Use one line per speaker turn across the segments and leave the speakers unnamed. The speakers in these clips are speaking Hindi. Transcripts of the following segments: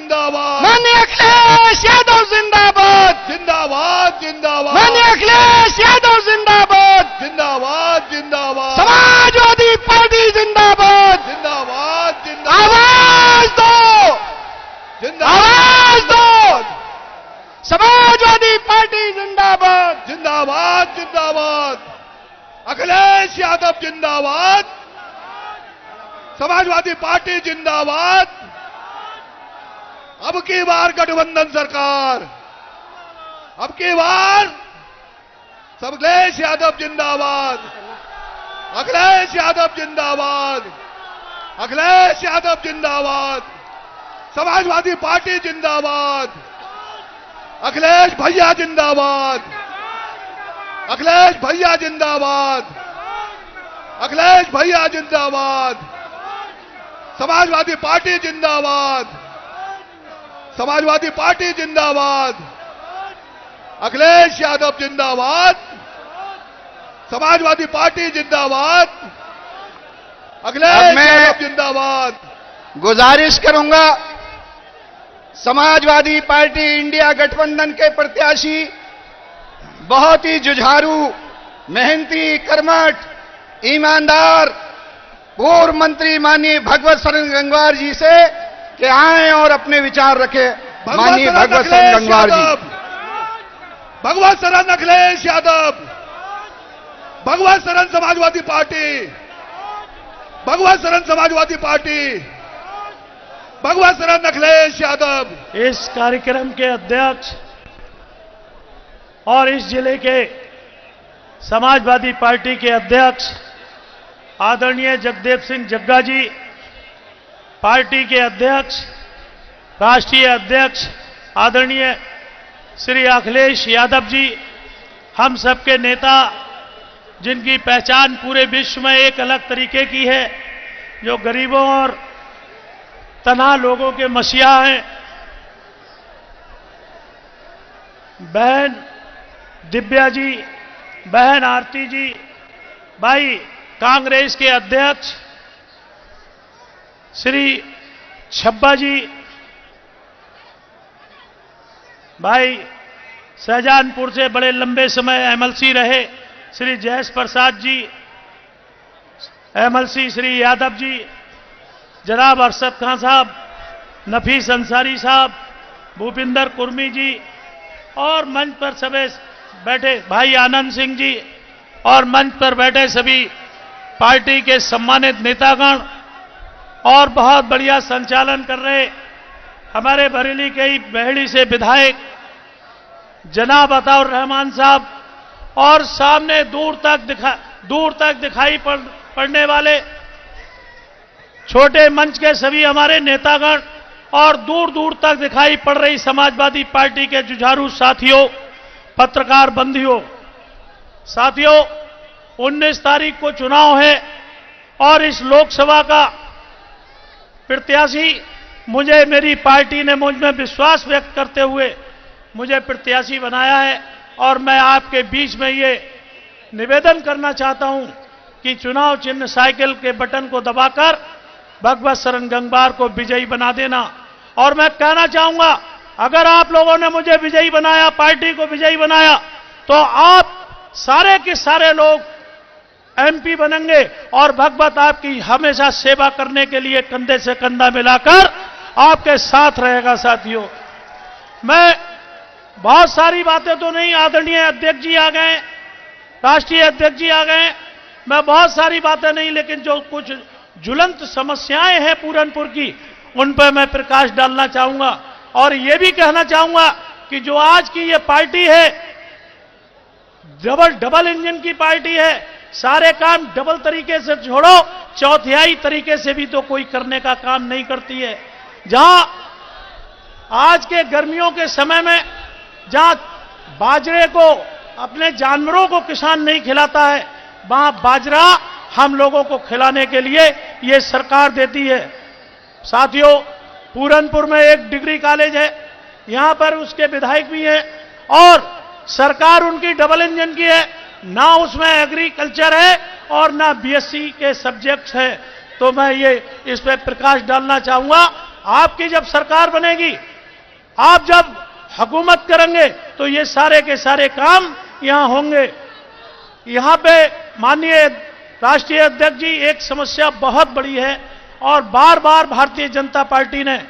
जिंदाबाद,
माननीय अखिलेश यादव जिंदाबाद,
जिंदाबाद जिंदाबाद,
माननीय अखिलेश यादव जिंदाबाद,
जिंदाबाद जिंदाबाद,
समाजवादी पार्टी जिंदाबाद,
जिंदाबाद जिंदाबाद,
आवाज दो, आवाज दो, समाजवादी पार्टी जिंदाबाद,
जिंदाबाद जिंदाबाद, अखिलेश यादव जिंदाबाद, समाजवादी पार्टी जिंदाबाद। अब की बार गठबंधन सरकार, अब की बार अखिलेश यादव जिंदाबाद, अखिलेश यादव जिंदाबाद, अखिलेश यादव जिंदाबाद, समाजवादी पार्टी जिंदाबाद, अखिलेश भैया जिंदाबाद, अखिलेश भैया जिंदाबाद, अखिलेश भैया जिंदाबाद, समाजवादी पार्टी जिंदाबाद, समाजवादी पार्टी जिंदाबाद, अखिलेश यादव जिंदाबाद, समाजवादी पार्टी जिंदाबाद, अखिलेश यादव जिंदाबाद।
गुजारिश करूंगा समाजवादी पार्टी इंडिया गठबंधन के प्रत्याशी बहुत ही जुझारू, मेहनती, कर्मठ, ईमानदार पूर्व मंत्री माननीय भगवत शरण गंगवार जी से कि आए और अपने विचार रखें। माननीय भगवत शरण गंगवार जी।
भगवत शरण अखिलेश यादव, भगवत शरण समाजवादी पार्टी, भगवत शरण समाजवादी पार्टी, भगवत शरण अखिलेश यादव।
इस कार्यक्रम के अध्यक्ष और इस जिले के समाजवादी पार्टी के अध्यक्ष आदरणीय जगदेव सिंह जग्गा जी, पार्टी के अध्यक्ष, राष्ट्रीय अध्यक्ष आदरणीय श्री अखिलेश यादव जी, हम सबके नेता जिनकी पहचान पूरे विश्व में एक अलग तरीके की है, जो गरीबों और तनहा लोगों के मसीहा हैं, बहन दिव्या जी, बहन आरती जी, भाई कांग्रेस के अध्यक्ष श्री छब्बा जी, भाई शाहजहानपुर से बड़े लंबे समय एमएलसी रहे श्री जयेश प्रसाद जी, एमएलसी श्री यादव जी, जनाब अरशद खान साहब, नफीस अंसारी साहब, भूपिंदर कुर्मी जी और मंच पर सभी बैठे भाई आनंद सिंह जी और मंच पर बैठे सभी पार्टी के सम्मानित नेतागण और बहुत बढ़िया संचालन कर रहे हमारे बरेली के ही बहेड़ी से विधायक जनाब अताउर रहमान साहब और सामने दूर तक दिखाई पड़ने वाले छोटे मंच के सभी हमारे नेतागण और दूर दूर तक दिखाई पड़ रही समाजवादी पार्टी के जुझारू साथियों, पत्रकार बंधुओं, साथियों, 19 तारीख को चुनाव है और इस लोकसभा का प्रत्याशी मुझे मेरी पार्टी ने मुझ में विश्वास व्यक्त करते हुए मुझे प्रत्याशी बनाया है और मैं आपके बीच में ये निवेदन करना चाहता हूं कि चुनाव चिन्ह साइकिल के बटन को दबाकर भगवत शरण गंगवार को विजयी बना देना। और मैं कहना चाहूंगा, अगर आप लोगों ने मुझे विजयी बनाया, पार्टी को विजयी बनाया, तो आप सारे के सारे लोग एमपी बनेंगे और भगवत आपकी हमेशा सेवा करने के लिए कंधे से कंधा मिलाकर आपके साथ रहेगा। साथियों, मैं बहुत सारी बातें तो नहीं, आदरणीय अध्यक्ष जी आ गए, राष्ट्रीय अध्यक्ष जी आ गए, मैं बहुत सारी बातें नहीं, लेकिन जो कुछ ज्वलंत समस्याएं हैं पूरनपुर की, उन पर मैं प्रकाश डालना चाहूंगा और यह भी कहना चाहूंगा कि जो आज की ये पार्टी है डबल इंजन की पार्टी है, सारे काम डबल तरीके से छोड़ो, चौथियाई तरीके से भी तो कोई करने का काम नहीं करती है। जहां आज के गर्मियों के समय में जहां बाजरे को अपने जानवरों को किसान नहीं खिलाता है, वहां बाजरा हम लोगों को खिलाने के लिए ये सरकार देती है। साथियों, पूरनपुर में एक डिग्री कॉलेज है, यहां पर उसके विधायक भी हैं और सरकार उनकी डबल इंजन की है, ना उसमें एग्रीकल्चर है और ना बीएससी के सब्जेक्ट्स हैं। तो मैं ये इस पे प्रकाश डालना चाहूंगा आपकी जब सरकार बनेगी, आप जब हुकूमत करेंगे तो ये सारे के सारे काम यहां होंगे। यहां पे माननीय राष्ट्रीय अध्यक्ष जी, एक समस्या बहुत बड़ी है और बार बार भारतीय जनता पार्टी ने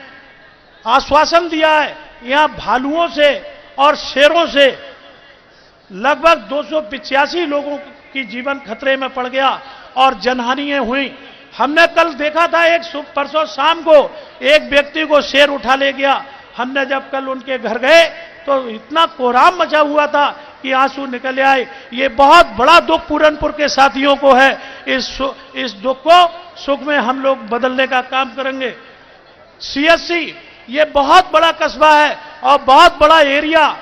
आश्वासन दिया है। यहां भालुओं से और शेरों से लगभग 285 लोगों की जीवन खतरे में पड़ गया और जनहानियां हुई। हमने कल देखा था, परसों शाम को एक व्यक्ति को शेर उठा ले गया। हमने जब कल उनके घर गए तो इतना कोहराम मचा हुआ था कि आंसू निकल आए। ये बहुत बड़ा दुख पूरनपुर के साथियों को है। इस दुख को सुख में हम लोग बदलने का काम करेंगे। सीएससी ये बहुत बड़ा कस्बा है और बहुत बड़ा एरिया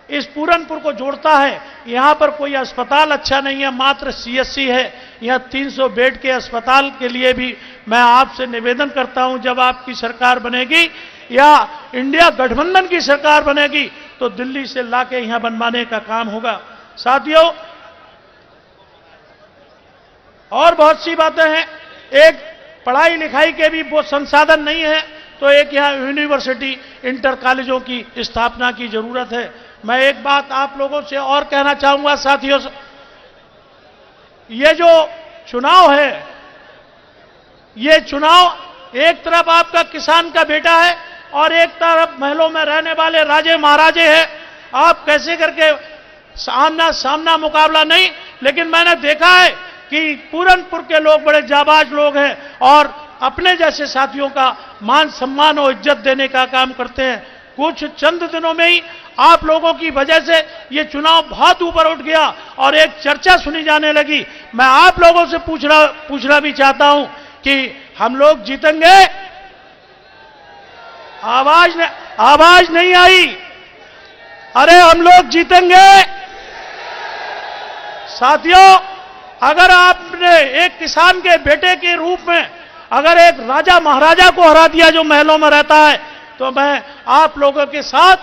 इस पूरनपुर को जोड़ता है। यहां पर कोई अस्पताल अच्छा नहीं है, मात्र सीएससी है। यहां 300 बेड के अस्पताल के लिए भी मैं आपसे निवेदन करता हूं, जब आपकी सरकार बनेगी या इंडिया गठबंधन की सरकार बनेगी तो दिल्ली से लाके यहां बनवाने का काम होगा। साथियों, और बहुत सी बातें हैं। एक पढ़ाई लिखाई के भी वो संसाधन नहीं है, तो एक यहां यूनिवर्सिटी इंटर कॉलेजों की स्थापना की जरूरत है। मैं एक बात आप लोगों से और कहना चाहूंगा साथियों, ये जो चुनाव है, ये चुनाव एक तरफ आपका किसान का बेटा है और एक तरफ महलों में रहने वाले राजे महाराजे हैं। आप कैसे करके सामना मुकाबला नहीं, लेकिन मैंने देखा है कि पूरनपुर के लोग बड़े जाबाज लोग हैं और अपने जैसे साथियों का मान सम्मान और इज्जत देने का काम करते हैं। कुछ चंद दिनों में ही आप लोगों की वजह से ये चुनाव बहुत ऊपर उठ गया और एक चर्चा सुनी जाने लगी। मैं आप लोगों से पूछना भी चाहता हूं कि हम लोग जीतेंगे? आवाज नहीं आई। अरे हम लोग जीतेंगे साथियों। अगर आपने एक किसान के बेटे के रूप में अगर एक राजा महाराजा को हरा दिया जो महलों में रहता है, तो मैं आप लोगों के साथ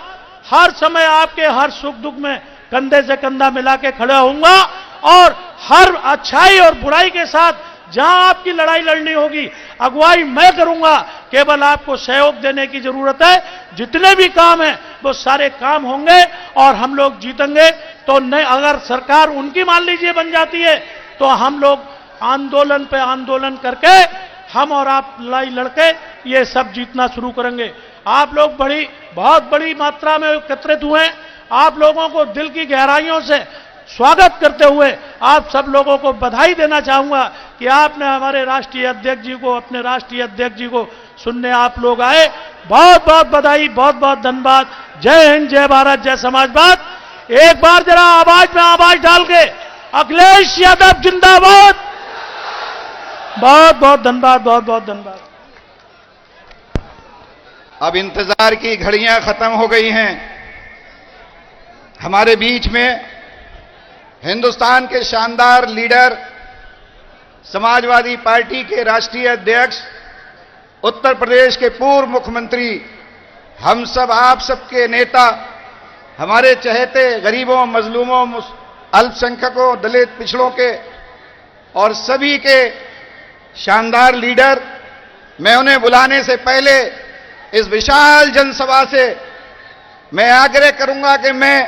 हर समय आपके हर सुख दुख में कंधे से कंधा मिला के खड़ा होऊंगा और हर अच्छाई और बुराई के साथ जहां आपकी लड़ाई लड़नी होगी अगुवाई मैं करूंगा। केवल आपको सहयोग देने की जरूरत है। जितने भी काम हैं वो सारे काम होंगे और हम लोग जीतेंगे। तो नहीं, अगर सरकार उनकी मान लीजिए बन जाती है तो हम लोग आंदोलन पे आंदोलन करके हम और आप लड़ाई लड़के ये सब जीतना शुरू करेंगे। आप लोग बहुत बड़ी मात्रा में एकत्रित हुए हैं। आप लोगों को दिल की गहराइयों से स्वागत करते हुए आप सब लोगों को बधाई देना चाहूंगा कि आपने हमारे राष्ट्रीय अध्यक्ष जी को, अपने राष्ट्रीय अध्यक्ष जी को सुनने आप लोग आए। बहुत बहुत बधाई, बहुत बहुत धन्यवाद। जय हिंद, जय भारत, जय समाजवाद। एक बार जरा आवाज में आवाज डाल के अखिलेश यादव जिंदाबाद। बहुत बहुत धन्यवाद, बहुत बहुत धन्यवाद।
अब इंतजार की घड़ियां खत्म हो गई हैं। हमारे बीच में हिंदुस्तान के शानदार लीडर, समाजवादी पार्टी के राष्ट्रीय अध्यक्ष, उत्तर प्रदेश के पूर्व मुख्यमंत्री, हम सब आप सबके नेता, हमारे चहेते गरीबों, मजलूमों, अल्पसंख्यकों, दलित, पिछड़ों के और सभी के शानदार लीडर, मैं उन्हें बुलाने से पहले इस विशाल जनसभा से मैं आग्रह करूंगा कि मैं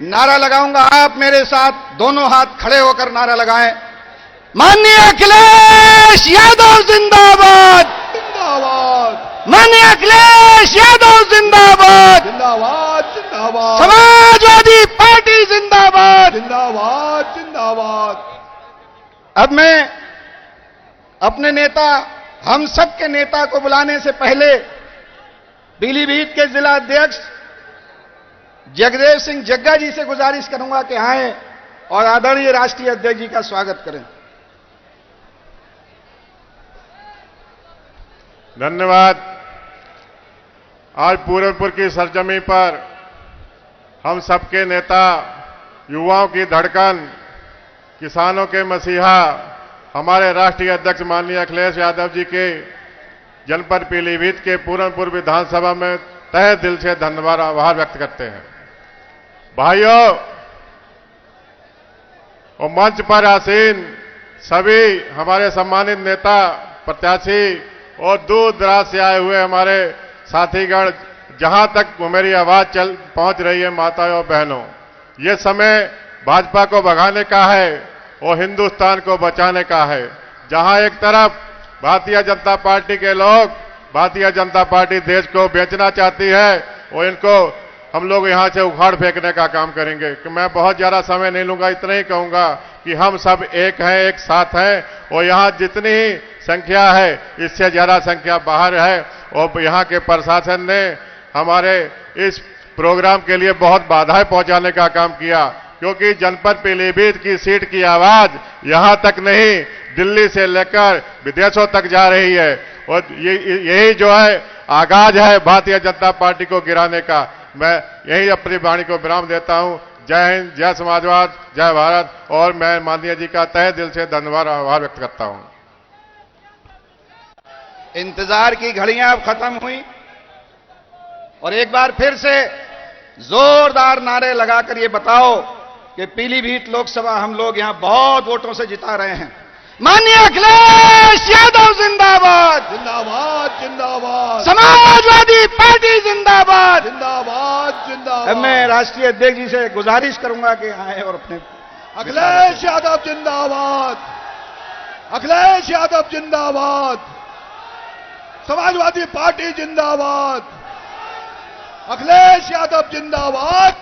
नारा लगाऊंगा। आप मेरे साथ दोनों हाथ खड़े होकर नारा लगाएं। माननीय अखिलेश यादव जिंदाबाद,
जिंदाबाद,
माननीय अखिलेश यादव जिंदाबाद,
जिंदाबाद, जिंदाबाद,
समाजवादी पार्टी जिंदाबाद,
जिंदाबाद, जिंदाबाद।
अब मैं अपने नेता, हम सब के नेता को बुलाने से पहले पीलीभीत के जिला अध्यक्ष जगदेव सिंह जग्गा जी से गुजारिश करूंगा कि आए और आदरणीय राष्ट्रीय अध्यक्ष जी का स्वागत करें।
धन्यवाद। आज पूरनपुर की सरजमी पर हम सबके नेता, युवाओं की धड़कन, किसानों के मसीहा, हमारे राष्ट्रीय अध्यक्ष माननीय अखिलेश यादव जी के जनपद पीलीभीत के पूरनपुर विधानसभा में तहे दिल से धन्यवाद आभार व्यक्त करते हैं। भाइयों और मंच पर आसीन सभी हमारे सम्मानित नेता, प्रत्याशी और दूर दराज से आए हुए हमारे साथीगण, जहां तक मेरी आवाज पहुंच रही है, माताओं और बहनों, ये समय भाजपा को भगाने का है और हिंदुस्तान को बचाने का है। जहां एक तरफ भारतीय जनता पार्टी के लोग, भारतीय जनता पार्टी देश को बेचना चाहती है और इनको हम लोग यहां से उखाड़ फेंकने का काम करेंगे। कि मैं बहुत ज्यादा समय नहीं लूंगा, इतना ही कहूंगा कि हम सब एक हैं, एक साथ हैं और यहां जितनी ही संख्या है इससे ज्यादा संख्या बाहर है। और यहां के प्रशासन ने हमारे इस प्रोग्राम के लिए बहुत बाधाएं पहुंचाने का काम किया, क्योंकि जनपद पीलीभीत की सीट की आवाज यहां तक नहीं, दिल्ली से लेकर विदेशों तक जा रही है। और यही जो है आगाज है भारतीय जनता पार्टी को गिराने का। मैं यही अपनी वाणी को विराम देता हूं। जय हिंद, जय समाजवाद, जय भारत। और मैं माननीय जी का तहे दिल से धन्यवाद आभार व्यक्त करता हूं।
इंतजार की घड़ियां अब खत्म हुई और एक बार फिर से जोरदार नारे लगाकर ये बताओ कि पीलीभीत लोकसभा हम लोग यहां बहुत वोटों से जिता रहे हैं। माननीय अखिलेश यादव जिंदाबाद,
जिंदाबाद जिंदाबाद,
समाजवादी पार्टी जिंदाबाद,
जिंदाबाद जिंदाबाद।
अब मैं राष्ट्रीय अध्यक्ष जी से गुजारिश करूंगा कि आए और अपने
अखिलेश यादव जिंदाबाद, अखिलेश यादव जिंदाबाद, समाजवादी पार्टी जिंदाबाद, अखिलेश यादव जिंदाबाद,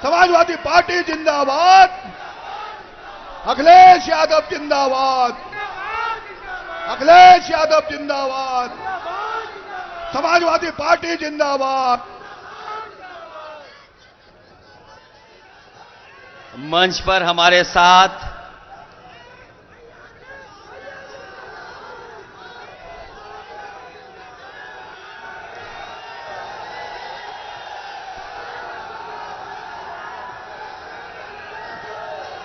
समाजवादी पार्टी जिंदाबाद, अखिलेश यादव जिंदाबाद, अखिलेश यादव जिंदाबाद, समाजवादी पार्टी जिंदाबाद।
मंच पर हमारे साथ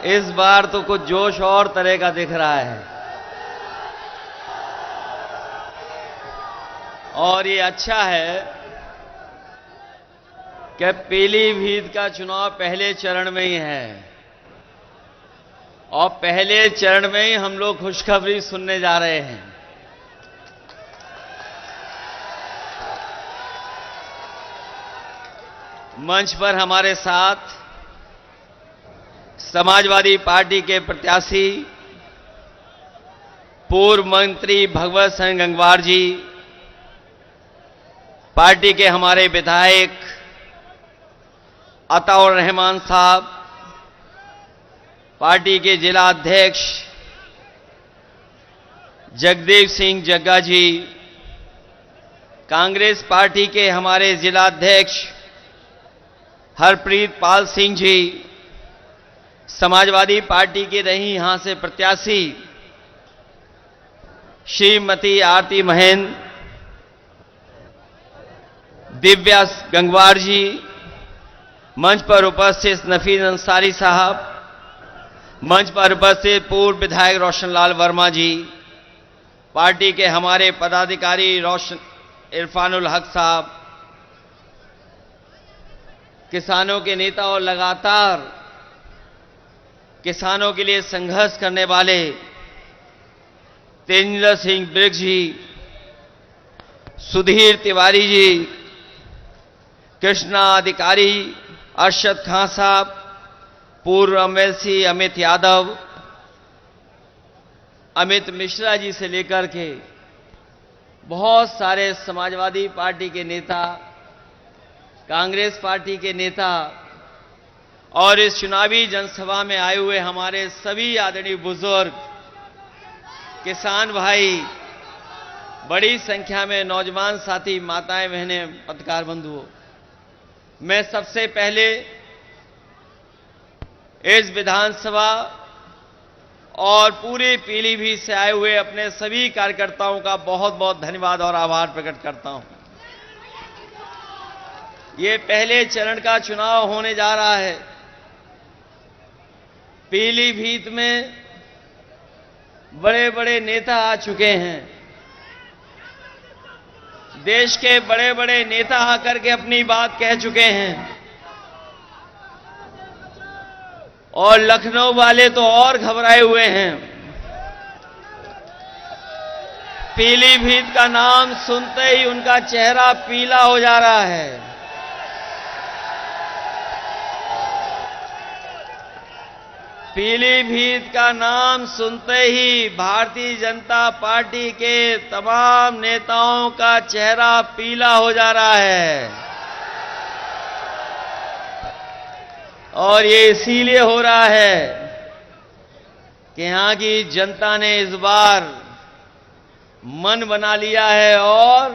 इस बार तो कुछ जोश और तरह का दिख रहा है और ये अच्छा है कि पीलीभीत का चुनाव पहले चरण में ही है और पहले चरण में ही हम लोग खुशखबरी सुनने जा रहे हैं। मंच पर हमारे साथ समाजवादी पार्टी के प्रत्याशी पूर्व मंत्री भगवत सिंह गंगवार जी, पार्टी के हमारे विधायक अताउर रहमान साहब, पार्टी के जिला अध्यक्ष जगदीप सिंह जग्गा जी, कांग्रेस पार्टी के हमारे जिला अध्यक्ष हरप्रीत पाल सिंह जी, समाजवादी पार्टी के रही यहां से प्रत्याशी श्रीमती आरती महेंद्र, दिव्या गंगवार जी, मंच पर उपस्थित नफीस अंसारी साहब, मंच पर उपस्थित पूर्व विधायक रोशनलाल वर्मा जी, पार्टी के हमारे पदाधिकारी इरफानुल हक साहब, किसानों के नेता और लगातार किसानों के लिए संघर्ष करने वाले तेजिंदर सिंह बिर्ग जी, सुधीर तिवारी जी, कृष्णा अधिकारी, अरशद खां साहब, पूर्व एमएलसी अमित यादव, अमित मिश्रा जी से लेकर के बहुत सारे समाजवादी पार्टी के नेता, कांग्रेस पार्टी के नेता और इस चुनावी जनसभा में आए हुए हमारे सभी आदरणीय बुजुर्ग, किसान भाई, बड़ी संख्या में नौजवान साथी, माताएं, बहनें, पत्रकार बंधुओं, मैं सबसे पहले इस विधानसभा और पूरे पीलीभीत से आए हुए अपने सभी कार्यकर्ताओं का बहुत बहुत धन्यवाद और आभार प्रकट करता हूं। ये पहले चरण का चुनाव होने जा रहा है। पीलीभीत में बड़े बड़े नेता आ चुके हैं। देश के बड़े बड़े नेता आकर के अपनी बात कह चुके हैं और लखनऊ वाले तो और घबराए हुए हैं। पीलीभीत का नाम सुनते ही उनका चेहरा पीला हो जा रहा है। पीलीभीत का नाम सुनते ही भारतीय जनता पार्टी के तमाम नेताओं का चेहरा पीला हो जा रहा है। और ये इसीलिए हो रहा है कि यहां की जनता ने इस बार मन बना लिया है और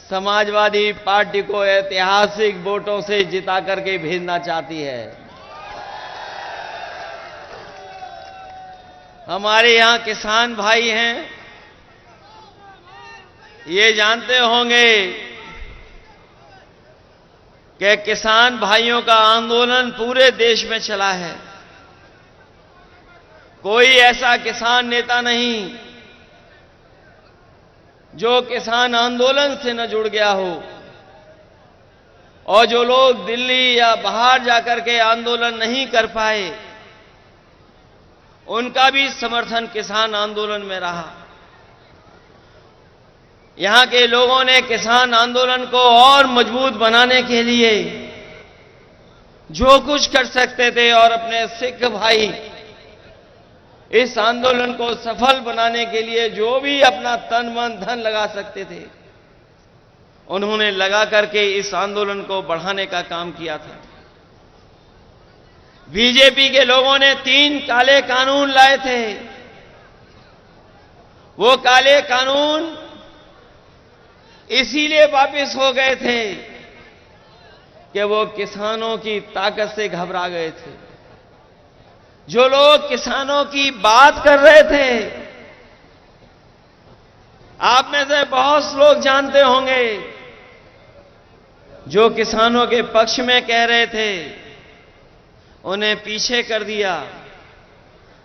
समाजवादी पार्टी को ऐतिहासिक वोटों से जिता करके भेजना चाहती है। हमारे यहां किसान भाई हैं, ये जानते होंगे कि किसान भाइयों का आंदोलन पूरे देश में चला है। कोई ऐसा किसान नेता नहीं जो किसान आंदोलन से न जुड़ गया हो, और जो लोग दिल्ली या बाहर जाकर के आंदोलन नहीं कर पाए, उनका भी समर्थन किसान आंदोलन में रहा। यहां के लोगों ने किसान आंदोलन को और मजबूत बनाने के लिए जो कुछ कर सकते थे और अपने सिख भाई इस आंदोलन को सफल बनाने के लिए जो भी अपना तन मन धन लगा सकते थे, उन्होंने लगा करके इस आंदोलन को बढ़ाने का काम किया था। बीजेपी के लोगों ने 3 काले कानून लाए थे। वो काले कानून इसीलिए वापस हो गए थे कि वो किसानों की ताकत से घबरा गए थे। जो लोग किसानों की बात कर रहे थे, आप में से बहुत लोग जानते होंगे, जो किसानों के पक्ष में कह रहे थे, उन्हें पीछे कर दिया।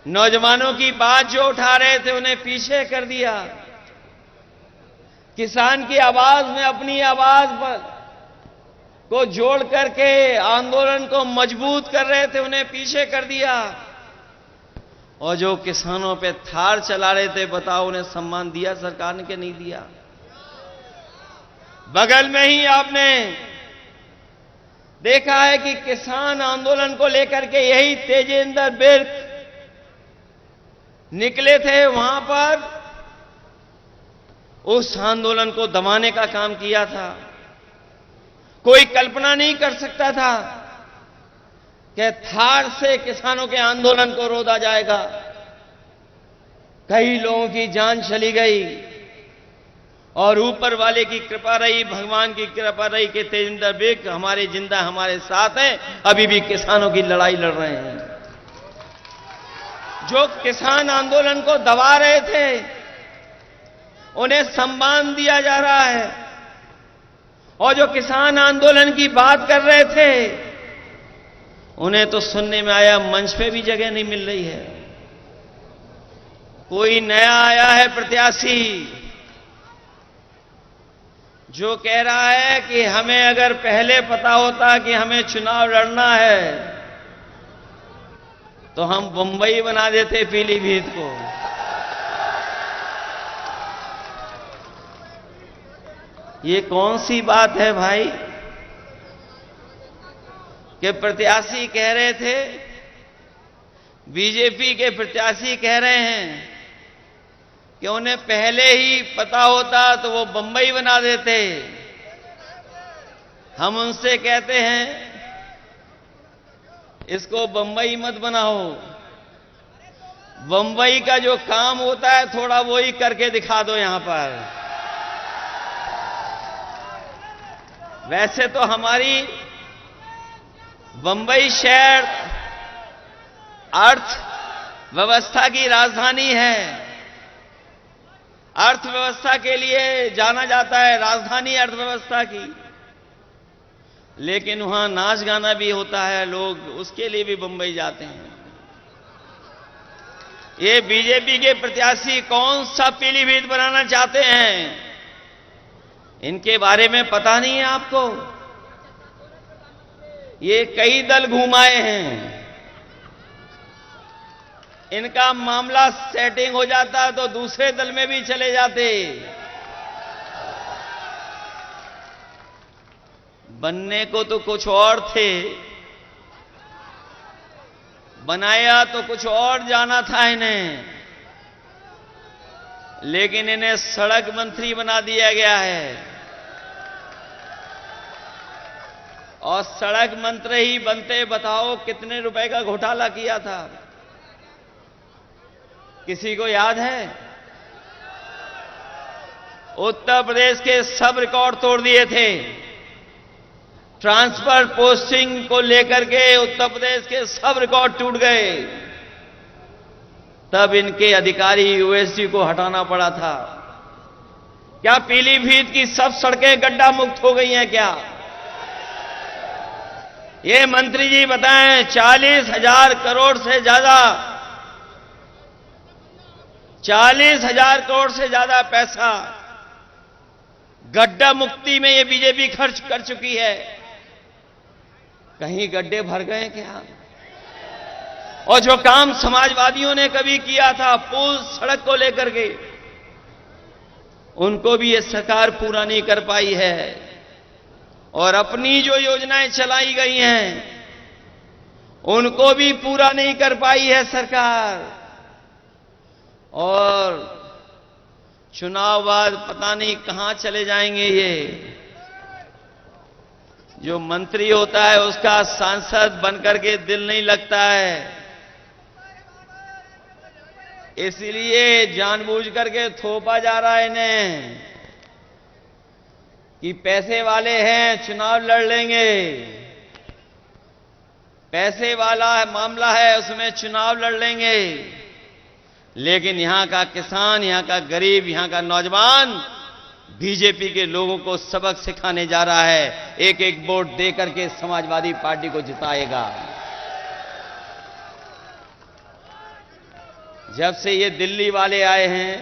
नौजवानों की बात जो उठा रहे थे, उन्हें पीछे कर दिया। किसान की आवाज में अपनी आवाज को जोड़ करके आंदोलन को मजबूत कर रहे थे, उन्हें पीछे कर दिया। और जो किसानों पे थार चला रहे थे, बताओ उन्हें सम्मान दिया सरकार ने कि नहीं दिया? बगल में ही आपने देखा है कि किसान आंदोलन को लेकर के यही तेजेंद्र बिर्क निकले थे, वहां पर उस आंदोलन को दबाने का काम किया था। कोई कल्पना नहीं कर सकता था कि थार से किसानों के आंदोलन को रोका जाएगा। कई लोगों की जान चली गई और ऊपर वाले की कृपा रही, भगवान की कृपा रही कि तेजेंद्र बिर्क हमारे जिंदा हमारे साथ हैं, अभी भी किसानों की लड़ाई लड़ रहे हैं। जो किसान आंदोलन को दबा रहे थे, उन्हें सम्मान दिया जा रहा है, और जो किसान आंदोलन की बात कर रहे थे, उन्हें तो सुनने में आया मंच पे भी जगह नहीं मिल रही है। कोई नया आया है प्रत्याशी जो कह रहा है कि हमें अगर पहले पता होता कि हमें चुनाव लड़ना है तो हम बंबई बना देते पीलीभीत को। ये कौन सी बात है भाई कि प्रत्याशी कह रहे थे, बीजेपी के प्रत्याशी कह रहे हैं कि उन्हें पहले ही पता होता तो वो बंबई बना देते। हम उनसे कहते हैं इसको बंबई मत बनाओ। बंबई का जो काम होता है थोड़ा वो ही करके दिखा दो यहां पर। वैसे तो हमारी बंबई शहर अर्थव्यवस्था की राजधानी है। अर्थव्यवस्था के लिए जाना जाता है, राजधानी अर्थव्यवस्था की। लेकिन वहां नाच गाना भी होता है, लोग उसके लिए भी बंबई जाते हैं। ये बीजेपी के प्रत्याशी कौन सा पीलीभीत बनाना चाहते हैं, इनके बारे में पता नहीं है आपको। ये कई दल घुमाए हैं। इनका मामला सेटिंग हो जाता तो दूसरे दल में भी चले जाते। बनने को तो कुछ और थे, बनाया तो कुछ और जाना था इन्हें, लेकिन इन्हें सड़क मंत्री बना दिया गया है। और सड़क मंत्री ही बनते बताओ कितने रुपए का घोटाला किया था, किसी को याद है? उत्तर प्रदेश के सब रिकॉर्ड तोड़ दिए थे। ट्रांसफर पोस्टिंग को लेकर के उत्तर प्रदेश के सब रिकॉर्ड टूट गए। तब इनके अधिकारी यूएससी को हटाना पड़ा था। क्या पीलीभीत की सब सड़कें गड्ढा मुक्त हो गई हैं क्या? ये मंत्री जी बताएं, 40,000 करोड़ से ज्यादा, 40,000 करोड़ से ज्यादा पैसा गड्ढा मुक्ति में ये बीजेपी खर्च कर चुकी है। कहीं गड्ढे भर गए क्या? और जो काम समाजवादियों ने कभी किया था पुल सड़क को लेकर के, उनको भी ये सरकार पूरा नहीं कर पाई है। और अपनी जो योजनाएं चलाई गई हैं उनको भी पूरा नहीं कर पाई है सरकार। और चुनाव बाद पता नहीं कहां चले जाएंगे ये। जो मंत्री होता है उसका सांसद बनकर के दिल नहीं लगता है, इसलिए जानबूझ करके थोपा जा रहा है इन्हें कि पैसे वाले हैं, चुनाव लड़ लेंगे। पैसे वाला मामला है, उसमें चुनाव लड़ लेंगे। लेकिन यहां का किसान, यहां का गरीब, यहां का नौजवान बीजेपी के लोगों को सबक सिखाने जा रहा है। एक एक वोट देकर के समाजवादी पार्टी को जिताएगा। जब से ये दिल्ली वाले आए हैं,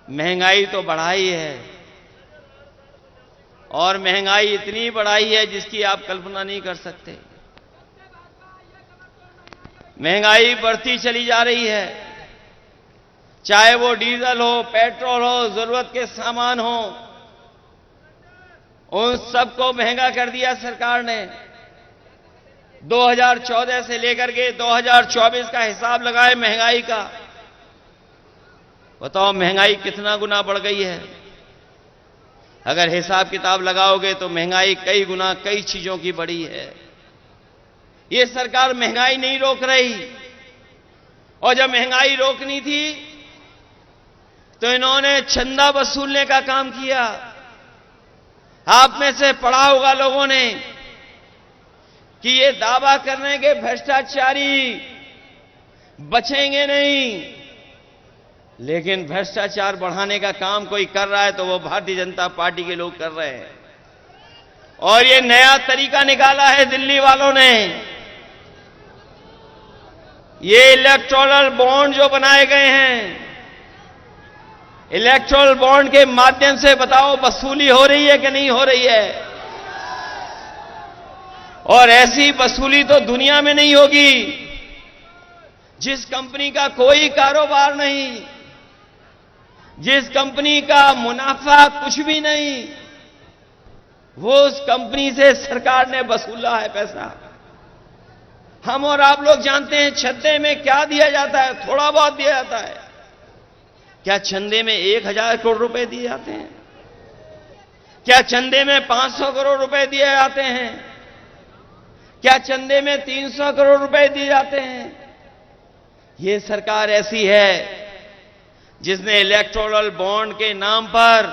महंगाई तो बढ़ाई है, और महंगाई इतनी बढ़ाई है जिसकी आप कल्पना नहीं कर सकते। महंगाई बढ़ती चली जा रही है, चाहे वो डीजल हो, पेट्रोल हो, जरूरत के सामान हो, उन सबको महंगा कर दिया सरकार ने। 2014 से लेकर के 2024 का हिसाब लगाए महंगाई का, बताओ महंगाई कितना गुना बढ़ गई है। अगर हिसाब किताब लगाओगे तो महंगाई कई गुना कई चीजों की बढ़ी है। ये सरकार महंगाई नहीं रोक रही, और जब महंगाई रोकनी थी तो इन्होंने चंदा वसूलने का काम किया। आप में से पढ़ा होगा लोगों ने कि ये दावा करने के भ्रष्टाचारी बचेंगे नहीं, लेकिन भ्रष्टाचार बढ़ाने का काम कोई कर रहा है तो वो भारतीय जनता पार्टी के लोग कर रहे हैं। और ये नया तरीका निकाला है दिल्ली वालों ने। ये इलेक्टोरल बॉन्ड जो बनाए गए हैं, इलेक्टोरल बॉन्ड के माध्यम से बताओ वसूली हो रही है कि नहीं हो रही है? और ऐसी वसूली तो दुनिया में नहीं होगी। जिस कंपनी का कोई कारोबार नहीं, जिस कंपनी का मुनाफा कुछ भी नहीं, वो उस कंपनी से सरकार ने वसूला है पैसा। हम और आप लोग जानते हैं चंदे में क्या दिया जाता है, थोड़ा बहुत दिया जाता है। क्या चंदे में 1,000 करोड़ रुपए दिए जाते हैं? क्या चंदे में 500 करोड़ रुपए दिए जाते हैं? क्या चंदे में 300 करोड़ रुपए दिए जाते हैं? ये सरकार ऐसी है जिसने इलेक्टोरल बॉन्ड के नाम पर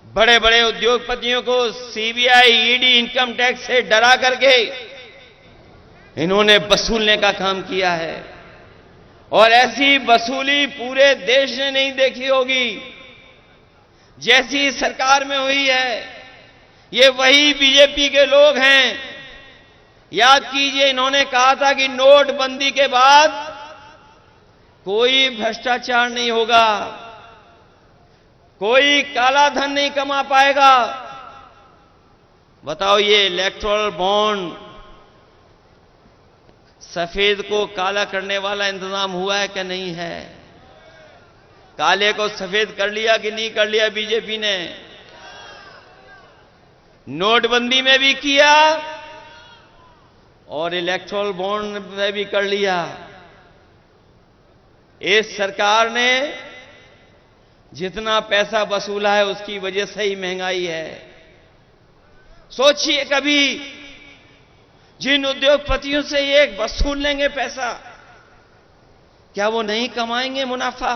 बड़े बड़े उद्योगपतियों को सीबीआई, ईडी, इनकम टैक्स से डरा करके इन्होंने वसूलने का काम किया है। और ऐसी वसूली पूरे देश ने नहीं देखी होगी जैसी सरकार में हुई है। ये वही बीजेपी के लोग हैं। याद कीजिए, इन्होंने कहा था कि नोटबंदी के बाद कोई भ्रष्टाचार नहीं होगा, कोई काला धन नहीं कमा पाएगा। बताओ, ये इलेक्टोरल बॉन्ड सफेद को काला करने वाला इंतजाम हुआ है कि नहीं है? काले को सफेद कर लिया कि नहीं कर लिया बीजेपी ने? नोटबंदी में भी किया और इलेक्टोरल बॉन्ड में भी कर लिया। इस सरकार ने जितना पैसा वसूला है उसकी वजह से ही महंगाई है। सोचिए कभी जिन उद्योगपतियों से ये वसूल लेंगे पैसा, क्या वो नहीं कमाएंगे मुनाफा?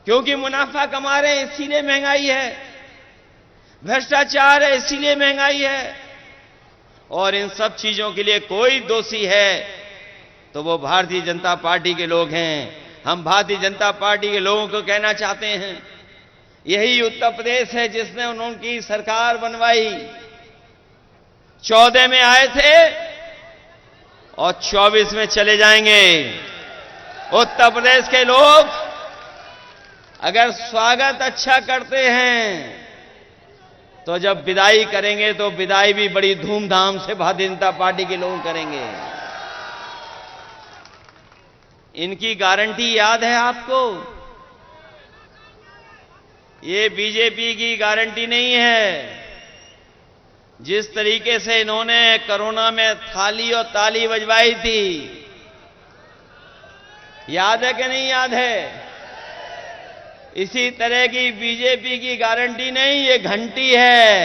क्योंकि मुनाफा कमा रहे हैं इसीलिए महंगाई है, भ्रष्टाचार है इसीलिए महंगाई है। और इन सब चीजों के लिए कोई दोषी है तो वो भारतीय जनता पार्टी के लोग हैं। हम भारतीय जनता पार्टी के लोगों को कहना चाहते हैं, यही उत्तर प्रदेश है जिसने उनकी सरकार बनवाई। 14 में आए थे और 24 में चले जाएंगे। उत्तर प्रदेश के लोग अगर स्वागत अच्छा करते हैं तो जब विदाई करेंगे तो विदाई भी बड़ी धूमधाम से भारतीय जनता पार्टी के लोग करेंगे। इनकी गारंटी याद है आपको? ये बीजेपी की गारंटी नहीं है। जिस तरीके से इन्होंने कोरोना में थाली और ताली बजवाई थी, याद है कि नहीं याद है? इसी तरह की बीजेपी की गारंटी नहीं, ये घंटी है।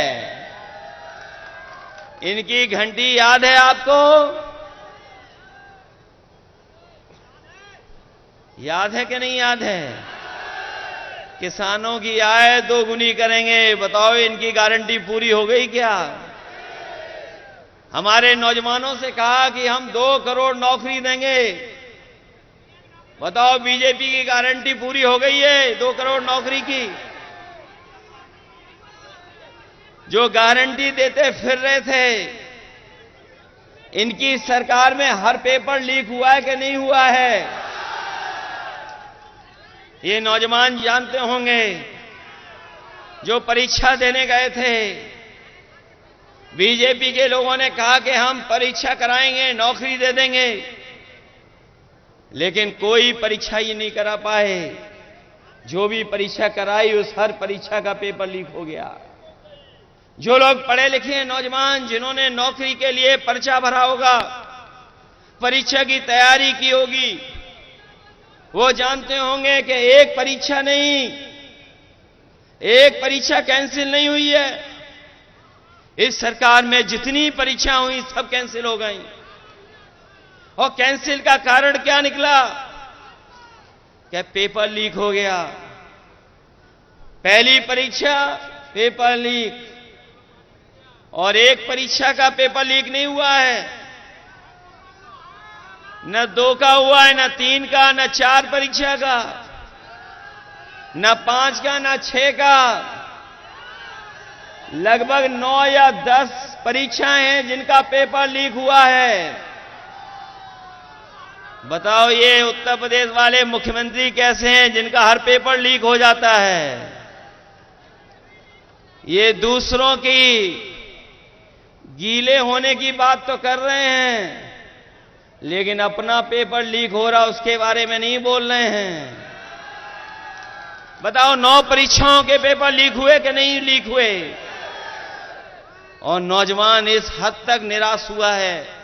इनकी घंटी याद है आपको? याद है कि नहीं याद है? किसानों की आय दोगुनी करेंगे। बताओ इनकी गारंटी पूरी हो गई क्या? हमारे नौजवानों से कहा कि हम 2 करोड़ नौकरी देंगे। बताओ बीजेपी की गारंटी पूरी हो गई है 2 करोड़ नौकरी की? जो गारंटी देते फिर रहे थे, इनकी सरकार में हर पेपर लीक हुआ है कि नहीं हुआ है? ये नौजवान जानते होंगे जो परीक्षा देने गए थे, बीजेपी के लोगों ने कहा कि हम परीक्षा कराएंगे, नौकरी दे देंगे, लेकिन कोई परीक्षा ही नहीं करा पाए। जो भी परीक्षा कराई उस हर परीक्षा का पेपर लीक हो गया। जो लोग पढ़े लिखे नौजवान जिन्होंने नौकरी के लिए पर्चा भरा होगा, परीक्षा की तैयारी की होगी, वो जानते होंगे कि एक परीक्षा नहीं, एक परीक्षा कैंसिल नहीं हुई है। इस सरकार में जितनी परीक्षा हुई सब कैंसिल हो गई। और कैंसिल का कारण क्या निकला? कि पेपर लीक हो गया। पहली परीक्षा पेपर लीक, और एक परीक्षा का पेपर लीक नहीं हुआ है, न 2 का हुआ है, न 3 का, न 4 परीक्षा का, न 5 का, न 6 का। लगभग 9 या 10 परीक्षाएं हैं जिनका पेपर लीक हुआ है। बताओ ये उत्तर प्रदेश वाले मुख्यमंत्री कैसे हैं जिनका हर पेपर लीक हो जाता है? ये दूसरों की गीले होने की बात तो कर रहे हैं, लेकिन अपना पेपर लीक हो रहा उसके बारे में नहीं बोल रहे हैं। बताओ 9 परीक्षाओं के पेपर लीक हुए कि नहीं लीक हुए? और नौजवान इस हद तक निराश हुआ है।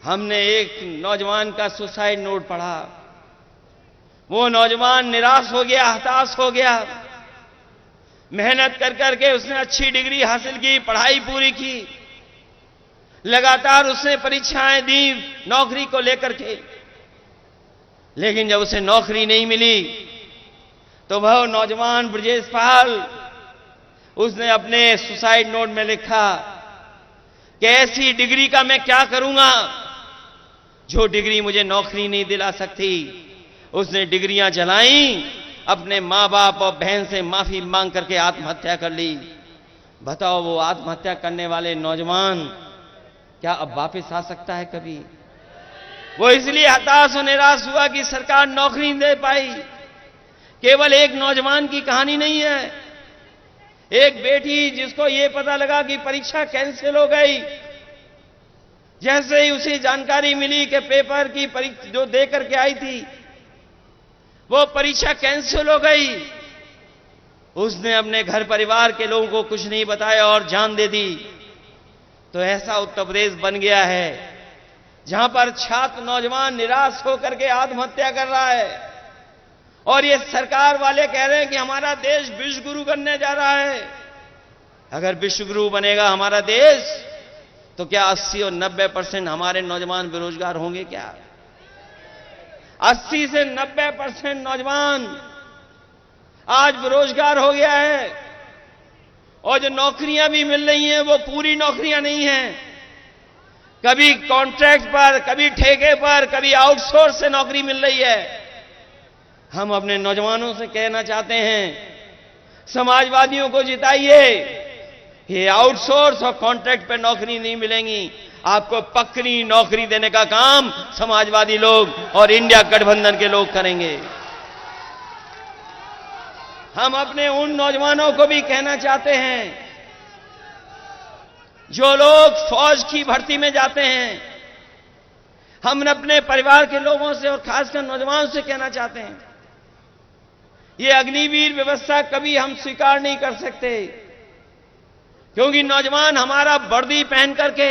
हमने एक नौजवान का सुसाइड नोट पढ़ा। वो नौजवान निराश हो गया, हताश हो गया। मेहनत कर करके उसने अच्छी डिग्री हासिल की, पढ़ाई पूरी की, लगातार उसने परीक्षाएं दी नौकरी को लेकर के, लेकिन जब उसे नौकरी नहीं मिली तो वह नौजवान ब्रजेश पाल उसने अपने सुसाइड नोट में लिखा कि ऐसी डिग्री का मैं क्या करूंगा जो डिग्री मुझे नौकरी नहीं दिला सकती। उसने डिग्रियां जलाई, अपने मां बाप और बहन से माफी मांग करके आत्महत्या कर ली। बताओ वो आत्महत्या करने वाले नौजवान क्या अब वापस आ सकता है कभी? वो इसलिए हताश और निराश हुआ कि सरकार नौकरी नहीं दे पाई। केवल एक नौजवान की कहानी नहीं है। एक बेटी जिसको ये पता लगा कि परीक्षा कैंसिल हो गई, जैसे ही उसे जानकारी मिली कि पेपर की परीक्षा जो दे करके आई थी वो परीक्षा कैंसिल हो गई, उसने अपने घर परिवार के लोगों को कुछ नहीं बताया और जान दे दी। तो ऐसा उत्तर प्रदेश बन गया है जहां पर छात्र नौजवान निराश होकर के आत्महत्या कर रहा है और ये सरकार वाले कह रहे हैं कि हमारा देश विश्व गुरु बनने जा रहा है। अगर विश्व गुरु बनेगा हमारा देश तो क्या 80 और 90% हमारे नौजवान बेरोजगार होंगे क्या? 80 से 90% नौजवान आज बेरोजगार हो गया है और जो नौकरियां भी मिल रही हैं वो पूरी नौकरियां नहीं हैं। कभी कॉन्ट्रैक्ट पर, कभी ठेके पर, कभी आउटसोर्स से नौकरी मिल रही है। हम अपने नौजवानों से कहना चाहते हैं, समाजवादियों को जिताइए। ये आउटसोर्स और कॉन्ट्रैक्ट पे नौकरी नहीं मिलेंगी, आपको पक्की नौकरी देने का काम समाजवादी लोग और इंडिया गठबंधन के लोग करेंगे। हम अपने उन नौजवानों को भी कहना चाहते हैं जो लोग फौज की भर्ती में जाते हैं, हम अपने परिवार के लोगों से और खासकर नौजवानों से कहना चाहते हैं, ये अग्निवीर व्यवस्था कभी हम स्वीकार नहीं कर सकते, क्योंकि नौजवान हमारा वर्दी पहन करके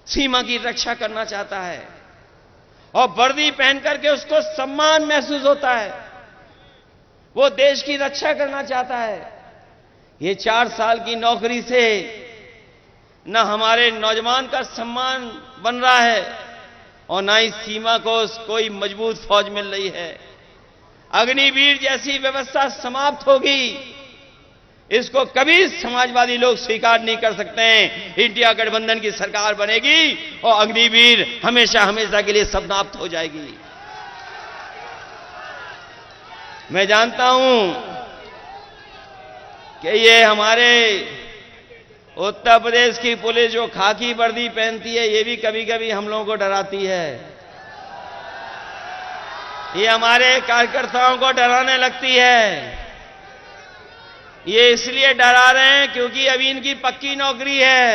सीमा की रक्षा करना चाहता है और वर्दी पहन करके उसको सम्मान महसूस होता है, वो देश की रक्षा करना चाहता है। ये 4 साल की नौकरी से न हमारे नौजवान का सम्मान बन रहा है और न ही सीमा को कोई मजबूत फौज मिल रही है। अग्निवीर जैसी व्यवस्था समाप्त होगी, इसको कभी समाजवादी लोग स्वीकार नहीं कर सकते हैं। इंडिया गठबंधन की सरकार बनेगी और अग्निवीर हमेशा हमेशा के लिए समाप्त हो जाएगी। मैं जानता हूं कि ये हमारे उत्तर प्रदेश की पुलिस जो खाकी वर्दी पहनती है, ये भी कभी कभी हम लोगों को डराती है। ये हमारे कार्यकर्ताओं को डराने लगती है। ये इसलिए डरा रहे हैं क्योंकि अभी इनकी पक्की नौकरी है।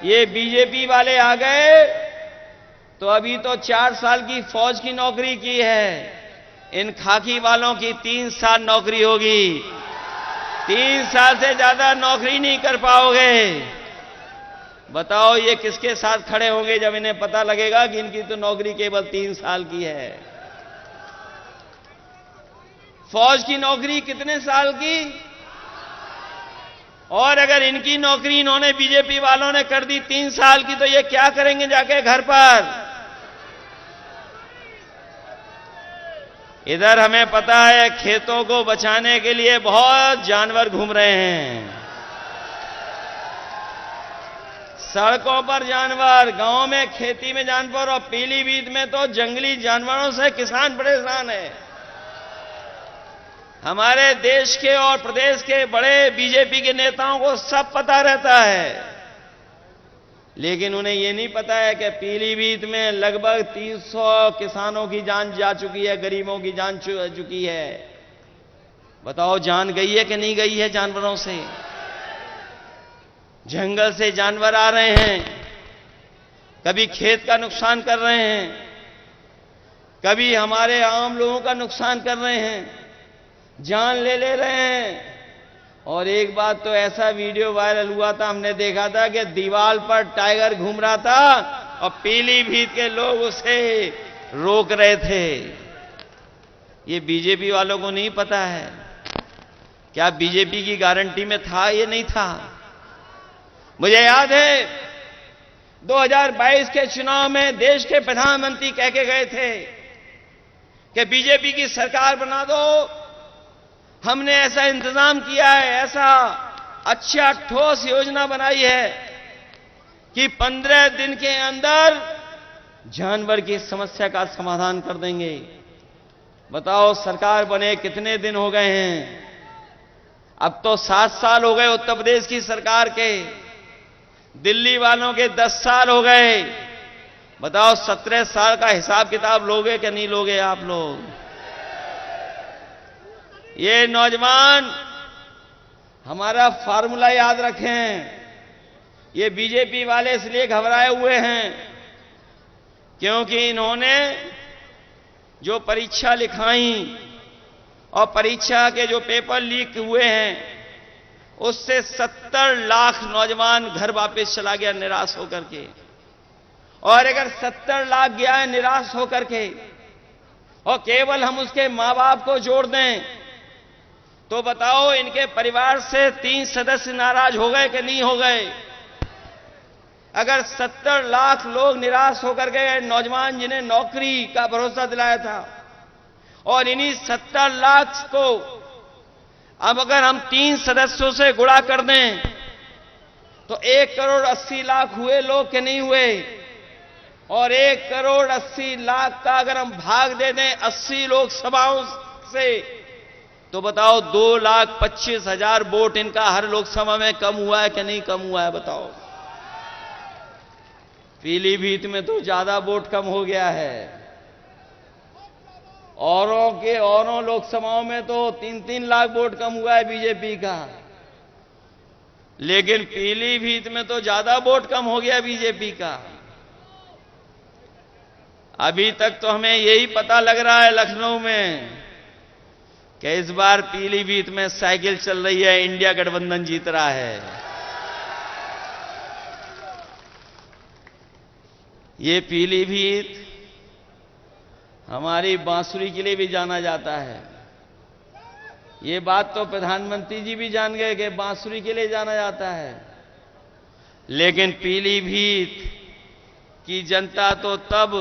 ये बीजेपी वाले आ गए तो अभी तो 4 साल की फौज की नौकरी की है, इन खाकी वालों की 3 साल नौकरी होगी। 3 साल से ज्यादा नौकरी नहीं कर पाओगे। बताओ ये किसके साथ खड़े होंगे जब इन्हें पता लगेगा कि इनकी तो नौकरी केवल 3 साल की है। फौज की नौकरी कितने साल की? और अगर इनकी नौकरी इन्होंने बीजेपी वालों ने कर दी 3 साल की, तो ये क्या करेंगे जाके घर पर? इधर हमें पता है खेतों को बचाने के लिए बहुत जानवर घूम रहे हैं, सड़कों पर जानवर, गांव में खेती में जानवर और पीलीभीत में तो जंगली जानवरों से किसान परेशान है। हमारे देश के और प्रदेश के बड़े बीजेपी के नेताओं को सब पता रहता है, लेकिन उन्हें यह नहीं पता है कि पीलीभीत में लगभग 300 किसानों की जान जा चुकी है, गरीबों की जान चुकी है। बताओ जान गई है कि नहीं गई है जानवरों से? जंगल से जानवर आ रहे हैं, कभी खेत का नुकसान कर रहे हैं, कभी हमारे आम लोगों का नुकसान कर रहे हैं, जान ले रहे हैं। और एक बात तो ऐसा वीडियो वायरल हुआ था, हमने देखा था कि दीवार पर टाइगर घूम रहा था और पीलीभीत के लोग उसे रोक रहे थे। ये बीजेपी वालों को नहीं पता है। क्या बीजेपी की गारंटी में था? ये नहीं था। मुझे याद है 2022 के चुनाव में देश के प्रधानमंत्री कह के गए थे कि बीजेपी की सरकार बना दो, हमने ऐसा इंतजाम किया है, ऐसा अच्छा ठोस योजना बनाई है कि 15 दिन के अंदर जानवर की समस्या का समाधान कर देंगे। बताओ सरकार बने कितने दिन हो गए हैं? अब तो 7 साल हो गए उत्तर प्रदेश की सरकार के, दिल्ली वालों के 10 साल हो गए। बताओ 17 साल का हिसाब किताब लोगे कि नहीं लोगे आप लोग? ये नौजवान हमारा फार्मूला याद रखें ये बीजेपी वाले इसलिए घबराए हुए हैं क्योंकि इन्होंने जो परीक्षा लिखाई और परीक्षा के जो पेपर लीक हुए हैं उससे 70 लाख नौजवान घर वापस चला गया निराश होकर के। और अगर 70 लाख गया है निराश होकर के और केवल हम उसके मां बाप को जोड़ दें तो बताओ इनके परिवार से 3 सदस्य नाराज हो गए कि नहीं हो गए? अगर 70 लाख लोग निराश होकर गए, नौजवान जिन्हें नौकरी का भरोसा दिलाया था, और इन्हीं 70 लाख को अब अगर हम 3 सदस्यों से गुणा कर दें तो 1 करोड़ 80 लाख हुए लोग कि नहीं हुए? और 1 करोड़ 80 लाख का अगर हम भाग दे दें 80 लोकसभाओं से तो बताओ 2,25,000 वोट इनका हर लोकसभा में कम हुआ है कि नहीं कम हुआ है? बताओ। पीलीभीत में तो ज्यादा वोट कम हो गया है। औरों लोकसभाओं में तो 3-3 लाख वोट कम हुआ है बीजेपी का, लेकिन पीलीभीत में तो ज्यादा वोट कम हो गया बीजेपी का। अभी तक तो हमें यही पता लग रहा है लखनऊ में कि इस बार पीलीभीत में साइकिल चल रही है, इंडिया गठबंधन जीत रहा है। ये पीलीभीत हमारी बांसुरी के लिए भी जाना जाता है। ये बात तो प्रधानमंत्री जी भी जान गए कि बांसुरी के लिए जाना जाता है, लेकिन पीलीभीत की जनता तो तब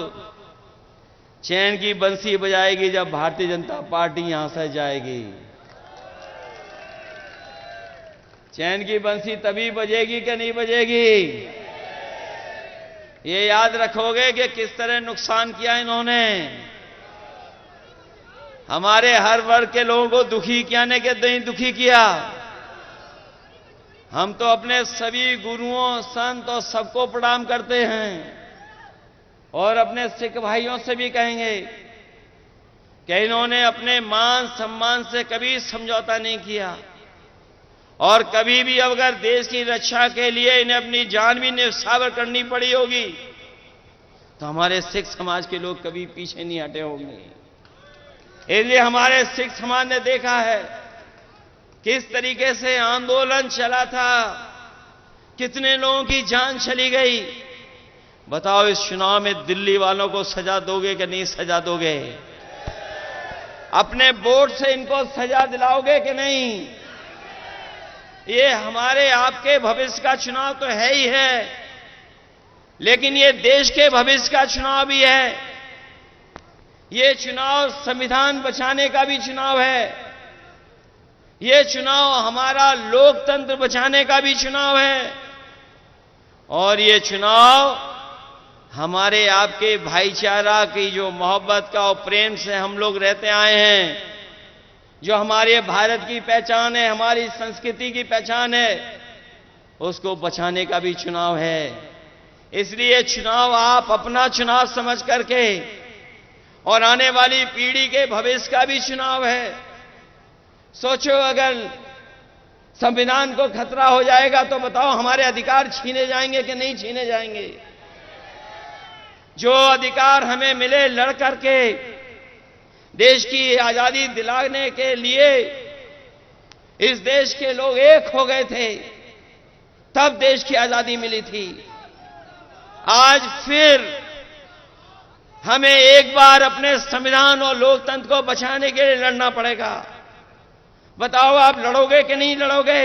चैन की बंसी बजाएगी जब भारतीय जनता पार्टी यहां से जाएगी। चैन की बंसी तभी बजेगी कि नहीं बजेगी? ये याद रखोगे कि किस तरह नुकसान किया इन्होंने। हमारे हर वर्ग के लोगों को दुखी किया ने कि नहीं दुखी किया। हम तो अपने सभी गुरुओं, संत और सबको प्रणाम करते हैं और अपने सिख भाइयों से भी कहेंगे कि इन्होंने अपने मान सम्मान से कभी समझौता नहीं किया और कभी भी अगर देश की रक्षा के लिए इन्हें अपनी जान भी न्यौछावर करनी पड़ी होगी तो हमारे सिख समाज के लोग कभी पीछे नहीं हटे होंगे। इसलिए हमारे सिख समाज ने देखा है किस तरीके से आंदोलन चला था, कितने लोगों की जान चली गई। बताओ इस चुनाव में दिल्ली वालों को सजा दोगे कि नहीं सजा दोगे? अपने वोट से इनको सजा दिलाओगे कि नहीं? ये हमारे आपके भविष्य का चुनाव तो है ही है, लेकिन ये देश के भविष्य का चुनाव भी है। ये चुनाव संविधान बचाने का भी चुनाव है। ये चुनाव हमारा लोकतंत्र बचाने का भी चुनाव है और ये चुनाव हमारे आपके भाईचारा की जो मोहब्बत का और प्रेम से हम लोग रहते आए हैं, जो हमारे भारत की पहचान है, हमारी संस्कृति की पहचान है, उसको बचाने का भी चुनाव है। इसलिए चुनाव आप अपना चुनाव समझ करके और आने वाली पीढ़ी के भविष्य का भी चुनाव है। सोचो अगर संविधान को खतरा हो जाएगा तो बताओ हमारे अधिकार छीने जाएंगे कि नहीं छीने जाएंगे? जो अधिकार हमें मिले लड़ करके देश की आजादी दिलाने के लिए इस देश के लोग एक हो गए थे, तब देश की आजादी मिली थी। आज फिर हमें एक बार अपने संविधान और लोकतंत्र को बचाने के लिए लड़ना पड़ेगा। बताओ आप लड़ोगे कि नहीं लड़ोगे?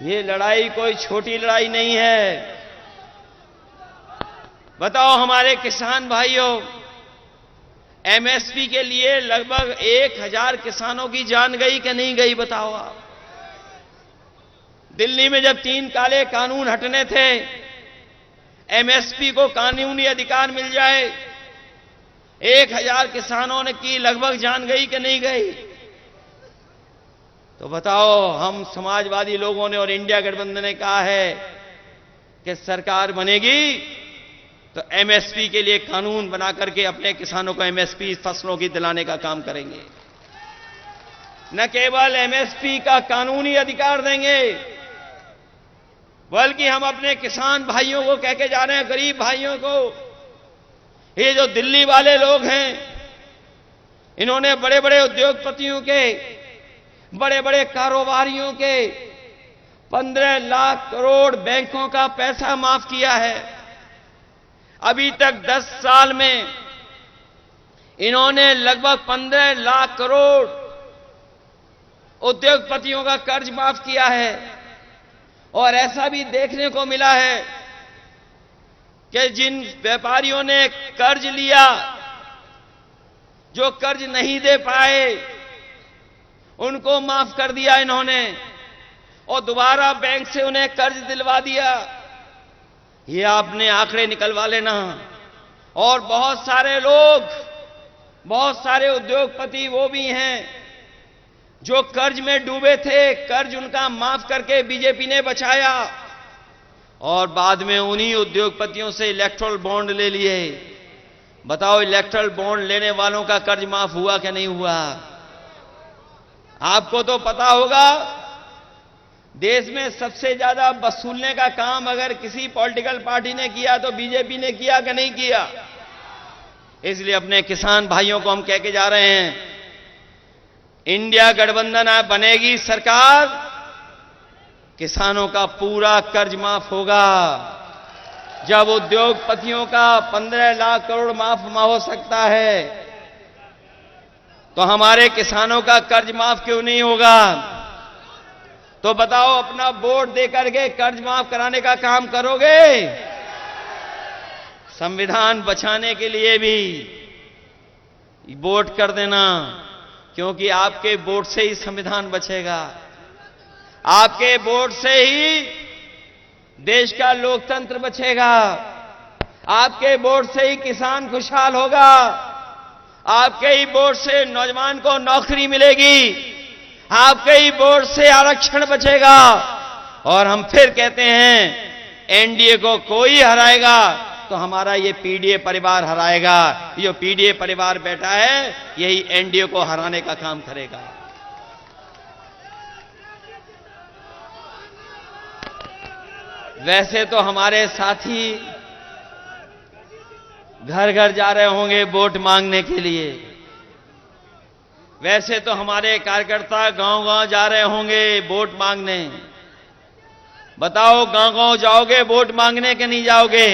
ये लड़ाई कोई छोटी लड़ाई नहीं है। बताओ हमारे किसान भाइयों, एमएसपी के लिए लगभग 1000 किसानों की जान गई कि नहीं गई? बताओ आप। दिल्ली में जब 3 काले कानून हटने थे, एमएसपी को कानूनी अधिकार मिल जाए, 1000 किसानों ने की लगभग जान गई कि नहीं गई? तो बताओ, हम समाजवादी लोगों ने और इंडिया गठबंधन ने कहा है कि सरकार बनेगी तो एमएसपी के लिए कानून बना करके अपने किसानों को एमएसपी फसलों की दिलाने का काम करेंगे। न केवल एमएसपी का कानूनी अधिकार देंगे, बल्कि हम अपने किसान भाइयों को कह के जा रहे हैं, गरीब भाइयों को, ये जो दिल्ली वाले लोग हैं, इन्होंने बड़े बड़े उद्योगपतियों के, बड़े बड़े कारोबारियों के 15 लाख करोड़ बैंकों का पैसा माफ किया है। अभी तक 10 साल में इन्होंने लगभग 15 लाख करोड़ उद्योगपतियों का कर्ज माफ किया है। और ऐसा भी देखने को मिला है कि जिन व्यापारियों ने कर्ज लिया, जो कर्ज नहीं दे पाए, उनको माफ कर दिया इन्होंने और दोबारा बैंक से उन्हें कर्ज दिलवा दिया। ये आपने आंकड़े निकलवा लेना। और बहुत सारे लोग, बहुत सारे उद्योगपति वो भी हैं जो कर्ज में डूबे थे, कर्ज उनका माफ करके बीजेपी ने बचाया और बाद में उन्हीं उद्योगपतियों से इलेक्ट्रल बॉन्ड ले लिए। बताओ, इलेक्ट्रल बॉन्ड लेने वालों का कर्ज माफ हुआ कि नहीं हुआ? आपको तो पता होगा, देश में सबसे ज्यादा वसूलने का काम अगर किसी पॉलिटिकल पार्टी ने किया तो बीजेपी ने किया कि नहीं किया? इसलिए अपने किसान भाइयों को हम कह के जा रहे हैं, इंडिया गठबंधन बनेगी सरकार, किसानों का पूरा कर्ज माफ होगा। जब उद्योगपतियों का 15 लाख करोड़ माफ हो सकता है, तो हमारे किसानों का कर्ज माफ क्यों नहीं होगा? तो बताओ, अपना वोट देकर के कर्ज माफ कराने का काम करोगे? संविधान बचाने के लिए भी वोट कर देना, क्योंकि आपके वोट से ही संविधान बचेगा। आपके वोट से ही देश का लोकतंत्र बचेगा। आपके वोट से ही किसान खुशहाल होगा। आपके ही वोट से नौजवान को नौकरी मिलेगी। आपके ही वोट से आरक्षण बचेगा। और हम फिर कहते हैं, एनडीए को कोई हराएगा तो हमारा ये पीडीए परिवार हराएगा। ये जो पीडीए परिवार बैठा है, यही एनडीए को हराने का काम करेगा। वैसे तो हमारे साथी घर घर जा रहे होंगे वोट मांगने के लिए। वैसे तो हमारे कार्यकर्ता गांव गांव जा रहे होंगे वोट मांगने। बताओ, गांव गांव जाओगे वोट मांगने कि नहीं जाओगे?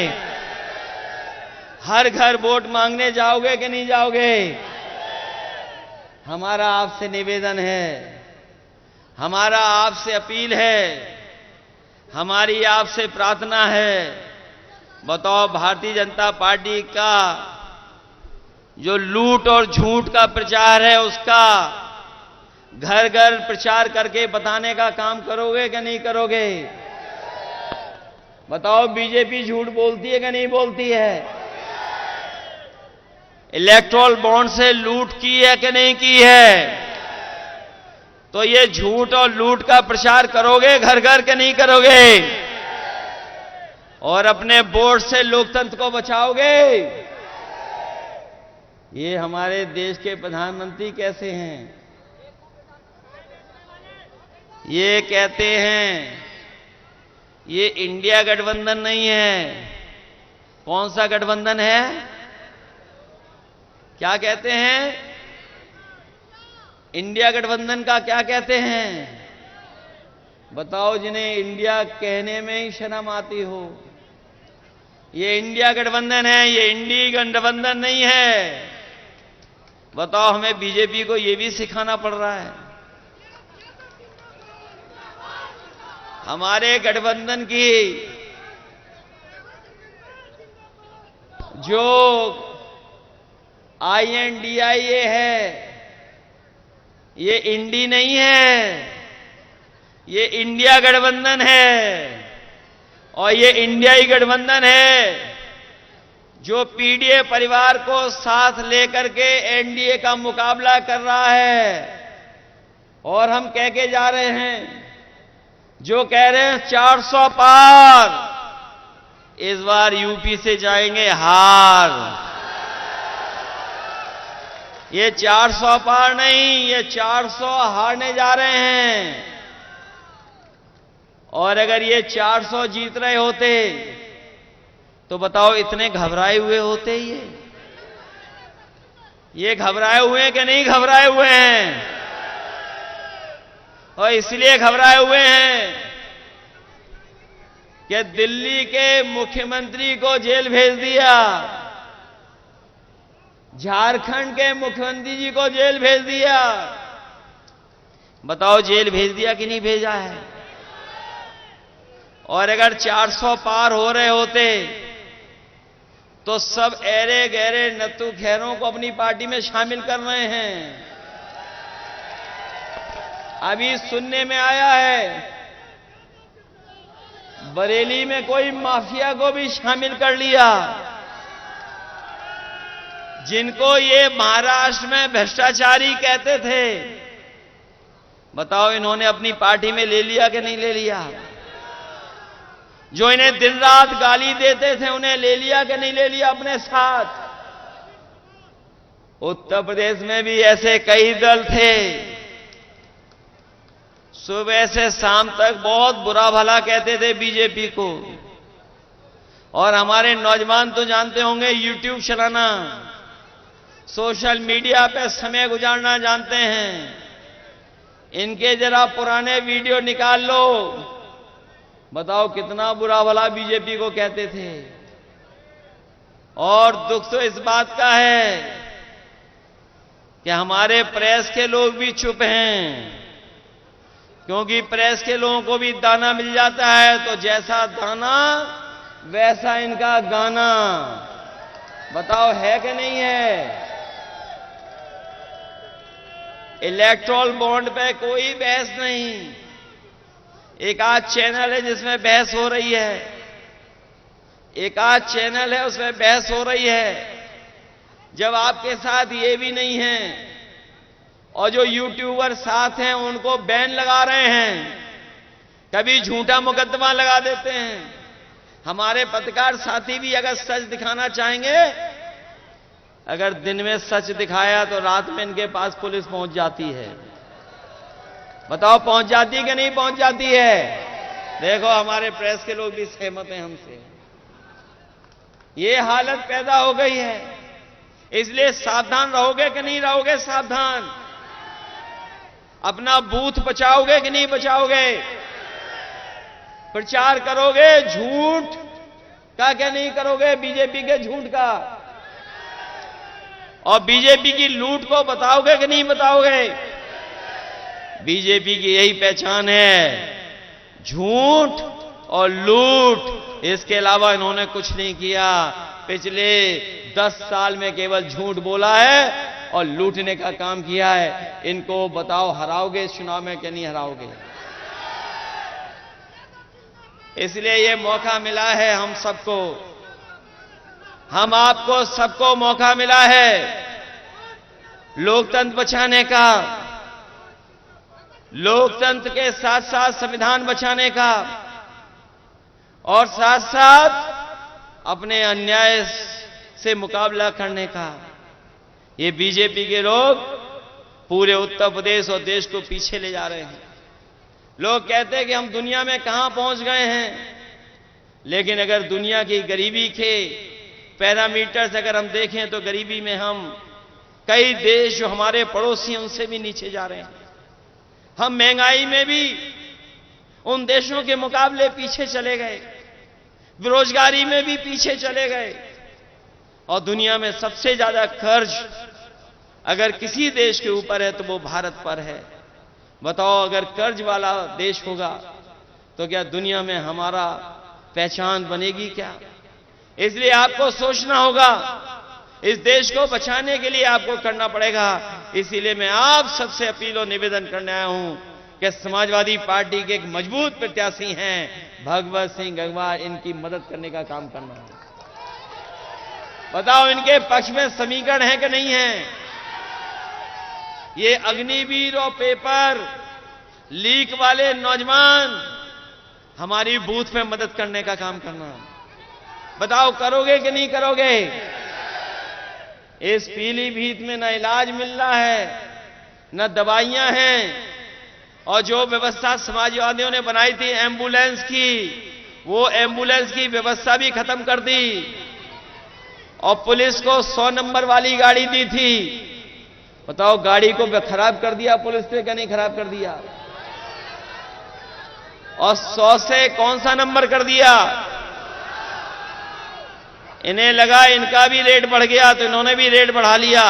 हर घर वोट मांगने जाओगे कि नहीं जाओगे? हमारा आपसे निवेदन है, हमारा आपसे अपील है, हमारी आपसे प्रार्थना है। बताओ, भारतीय जनता पार्टी का जो लूट और झूठ का प्रचार है, उसका घर घर प्रचार करके बताने का काम करोगे कि नहीं करोगे? बताओ, बीजेपी झूठ बोलती है कि नहीं बोलती है? इलेक्ट्रल बॉन्ड से लूट की है कि नहीं की है? तो ये झूठ और लूट का प्रचार करोगे घर घर के नहीं करोगे? और अपने वोट से लोकतंत्र को बचाओगे? ये हमारे देश के प्रधानमंत्री कैसे हैं? ये कहते हैं ये इंडिया गठबंधन नहीं है। कौन सा गठबंधन है? क्या कहते हैं? इंडिया गठबंधन का क्या कहते हैं? बताओ, जिन्हें इंडिया कहने में ही शर्म आती हो। ये इंडिया गठबंधन है, ये इंडी गठबंधन नहीं है। बताओ, हमें बीजेपी को ये भी सिखाना पड़ रहा है। हमारे गठबंधन की जो INDIA है, ये इंडी नहीं है, ये इंडिया गठबंधन है। और ये इंडियाई गठबंधन है जो पीडीए परिवार को साथ लेकर के एनडीए का मुकाबला कर रहा है। और हम कह के जा रहे हैं, जो कह रहे हैं 400 पार, इस बार यूपी से जाएंगे हार। ये 400 पार नहीं, ये 400 हारने जा रहे हैं। और अगर ये 400 जीत रहे होते तो बताओ इतने घबराए हुए होते ये घबराए हुए हैं कि नहीं घबराए हुए हैं? और इसलिए घबराए हुए हैं कि दिल्ली के मुख्यमंत्री को जेल भेज दिया, झारखंड के मुख्यमंत्री जी को जेल भेज दिया। बताओ जेल भेज दिया कि नहीं भेजा है? और अगर 400 पार हो रहे होते तो सब ऐरे गहरे नत्थु खैरों को अपनी पार्टी में शामिल कर रहे हैं। अभी सुनने में आया है बरेली में कोई माफिया को भी शामिल कर लिया, जिनको ये महाराष्ट्र में भ्रष्टाचारी कहते थे। बताओ इन्होंने अपनी पार्टी में ले लिया कि नहीं ले लिया? जो इन्हें दिन रात गाली देते थे उन्हें ले लिया कि नहीं ले लिया अपने साथ? उत्तर प्रदेश में भी ऐसे कई दल थे, सुबह से शाम तक बहुत बुरा भला कहते थे बीजेपी को। और हमारे नौजवान तो जानते होंगे यूट्यूब चलाना, सोशल मीडिया पे समय गुजारना जानते हैं। इनके जरा पुराने वीडियो निकाल लो, बताओ कितना बुरा भला बीजेपी को कहते थे। और दुख तो इस बात का है कि हमारे प्रेस के लोग भी चुप हैं, क्योंकि प्रेस के लोगों को भी दाना मिल जाता है, तो जैसा दाना वैसा इनका गाना। बताओ है कि नहीं है? इलेक्ट्रॉल बॉन्ड पे कोई बहस नहीं। एक आध चैनल है जिसमें बहस हो रही है, एक आध चैनल है उसमें बहस हो रही है। जब आपके साथ ये भी नहीं है और जो यूट्यूबर साथ हैं उनको बैन लगा रहे हैं, कभी झूठा मुकदमा लगा देते हैं। हमारे पत्रकार साथी भी अगर सच दिखाना चाहेंगे, अगर दिन में सच दिखाया तो रात में इनके पास पुलिस पहुंच जाती है। बताओ पहुंच जाती है कि नहीं पहुंच जाती है? देखो हमारे प्रेस के लोग भी सहमत हैं हमसे। ये हालत पैदा हो गई है, इसलिए सावधान रहोगे कि नहीं रहोगे? सावधान। अपना बूथ बचाओगे कि नहीं बचाओगे? प्रचार करोगे झूठ का क्या नहीं करोगे? बीजेपी के झूठ का और बीजेपी की लूट को बताओगे कि नहीं बताओगे? बीजेपी की यही पहचान है, झूठ और लूट। इसके अलावा इन्होंने कुछ नहीं किया। पिछले 10 साल में केवल झूठ बोला है और लूटने का काम किया है। इनको बताओ हराओगे इस चुनाव में कि नहीं हराओगे? इसलिए ये मौका मिला है हम सबको, हम आपको सबको मौका मिला है लोकतंत्र बचाने का, लोकतंत्र के साथ साथ संविधान बचाने का, और साथ साथ अपने अन्याय से मुकाबला करने का। ये बीजेपी के लोग पूरे उत्तर प्रदेश और देश को पीछे ले जा रहे हैं। लोग कहते हैं कि हम दुनिया में कहां पहुंच गए हैं, लेकिन अगर दुनिया की गरीबी के पैरामीटर से अगर हम देखें तो गरीबी में हम कई देश जो हमारे पड़ोसी हैं उनसे भी नीचे जा रहे हैं। हम महंगाई में भी उन देशों के मुकाबले पीछे चले गए, बेरोजगारी में भी पीछे चले गए, और दुनिया में सबसे ज्यादा कर्ज अगर किसी देश के ऊपर है तो वो भारत पर है। बताओ अगर कर्ज वाला देश होगा तो क्या दुनिया में हमारा पहचान बनेगी क्या? इसलिए आपको सोचना होगा, इस देश को बचाने के लिए आपको करना पड़ेगा। इसीलिए मैं आप सबसे अपील और निवेदन करने आया हूं कि समाजवादी पार्टी के एक मजबूत प्रत्याशी हैं भगवत सिंह गंगवार, इनकी मदद करने का काम करना है। बताओ इनके पक्ष में समीकरण है कि नहीं है? ये अग्निवीर और पेपर लीक वाले नौजवान हमारी बूथ में मदद करने का काम करना। बताओ करोगे कि नहीं करोगे? इस पीलीभीत में न इलाज मिल रहा है, न दवाइयां हैं, और जो व्यवस्था समाजवादियों ने बनाई थी एम्बुलेंस की, वो एम्बुलेंस की व्यवस्था भी खत्म कर दी, और पुलिस को 100 नंबर वाली गाड़ी दी थी। बताओ, गाड़ी को खराब कर दिया पुलिस ने, क्या नहीं खराब कर दिया? और 100 से कौन सा नंबर कर दिया? इन्हें लगा इनका भी रेट बढ़ गया तो इन्होंने भी रेट बढ़ा लिया।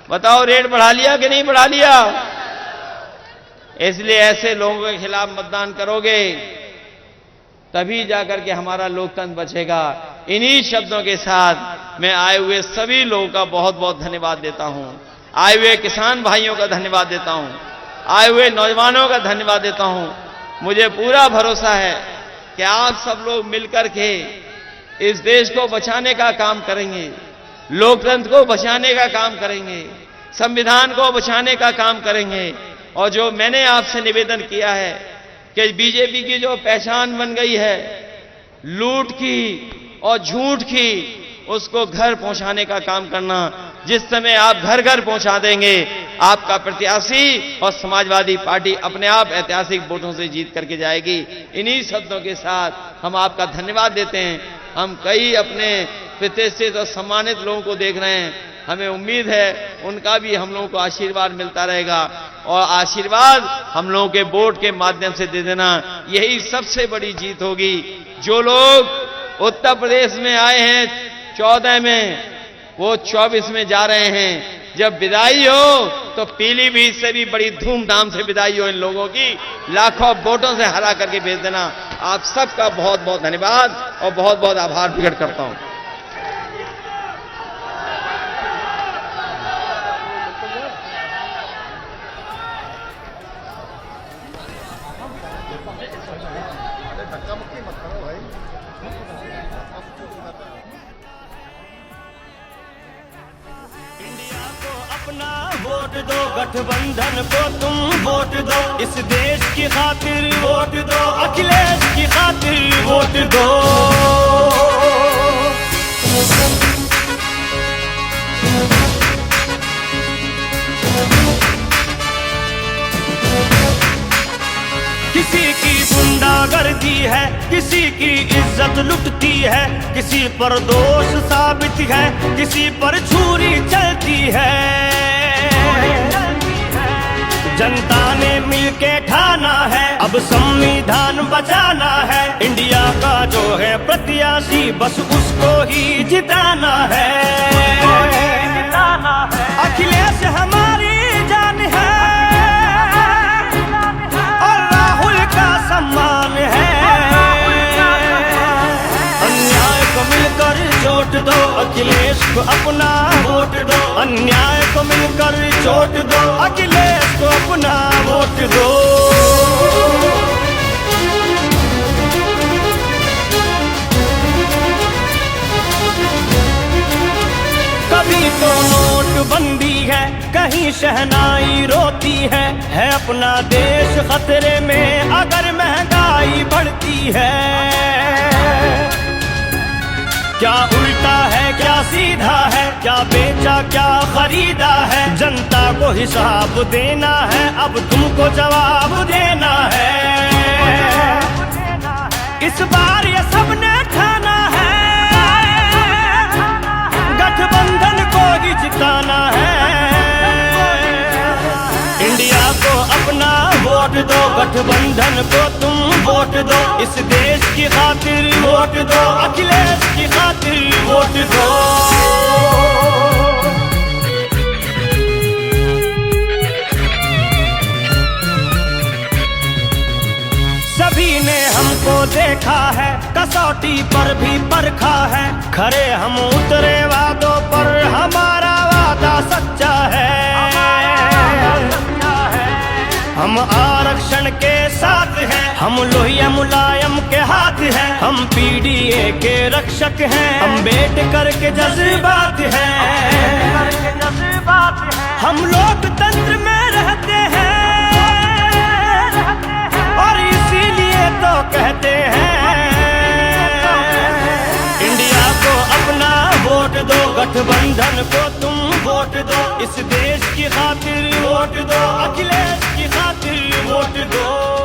बताओ, रेट बढ़ा लिया कि नहीं बढ़ा लिया? इसलिए ऐसे लोगों के खिलाफ मतदान करोगे तभी जाकर के हमारा लोकतंत्र बचेगा। इन्हीं शब्दों के साथ मैं आए हुए सभी लोगों का बहुत बहुत धन्यवाद देता हूं। आए हुए किसान भाइयों का धन्यवाद देता हूं, आए हुए नौजवानों का धन्यवाद देता हूं। मुझे पूरा भरोसा है कि आप सब लोग मिलकर के इस देश को बचाने का काम करेंगे, लोकतंत्र को बचाने का काम करेंगे, संविधान को बचाने का काम करेंगे। और जो मैंने आपसे निवेदन किया है कि बीजेपी की जो पहचान बन गई है लूट की और झूठ की, उसको घर पहुंचाने का काम करना। जिस समय आप घर घर पहुंचा देंगे, आपका प्रत्याशी और समाजवादी पार्टी अपने आप ऐतिहासिक वोटों से जीत करके जाएगी। इन्हीं शब्दों के साथ हम आपका धन्यवाद देते हैं। हम कई अपने प्रतिष्ठित और सम्मानित लोगों को देख रहे हैं, हमें उम्मीद है उनका भी हम लोगों को आशीर्वाद मिलता रहेगा, और आशीर्वाद हम लोगों के वोट के माध्यम से दे देना, यही सबसे बड़ी जीत होगी। जो लोग उत्तर प्रदेश में आए हैं 14 में, वो 24 में जा रहे हैं। जब विदाई हो तो पीलीभीत से भी बड़ी धूमधाम से विदाई हो इन लोगों की, लाखों वोटों से हरा करके भेज देना। आप सबका बहुत बहुत धन्यवाद और बहुत बहुत आभार प्रकट करता हूं।
अपना वोट दो, गठबंधन को तुम वोट दो, इस देश की खातिर वोट दो, अखिलेश की खातिर वोट दो। किसी की गुंडागर्दी है, किसी की इज्जत लुटती है, किसी पर दोष साबित है, किसी पर छुरी चलती है। जनता ने मिलके ठाना है, अब संविधान बचाना है। इंडिया का जो है प्रत्याशी, बस उसको ही जिताना है। अखिलेश हमारी जान है और राहुल का सम्मान है। अन्याय को मिलकर चोट दो, अखिलेश को अपना वोट दो। अन्याय को मिलकर चोट दो, अखिलेश को अपना वोट दो। कभी तो नोटबंदी है, कहीं शहनाई रोती है अपना देश खतरे में अगर महंगाई बढ़ती है। क्या उल्टा है क्या सीधा है, क्या बेचा क्या खरीदा है, जनता को हिसाब देना है, अब तुमको जवाब देना है। इस बार ये सबने ठाना है, गठबंधन को ही जिताना है। इंडिया को अपना वोट दो, गठबंधन को तुम वोट दो, इस देश की खातिर वोट दो, अखिलेश की खातिर वोट दो। सभी ने हमको देखा है, कसौटी पर भी परखा है, खरे हम उतरे वादों पर, हमारा वादा सच्चा है। हम आरक्षण के साथ हैं, हम लोहिया मुलायम के हाथ हैं, हम पीडीए के रक्षक हैं, अम्बेडकर के जज्बात हैं। हम लोकतंत्र में रहते हैं और इसीलिए तो कहते हैं इंडिया को अपना वोट दो, गठबंधन गठबंधन को तुम वोट दो, इस देश की खातिर वोट दो, अखिलेश की खातिर वोट दो।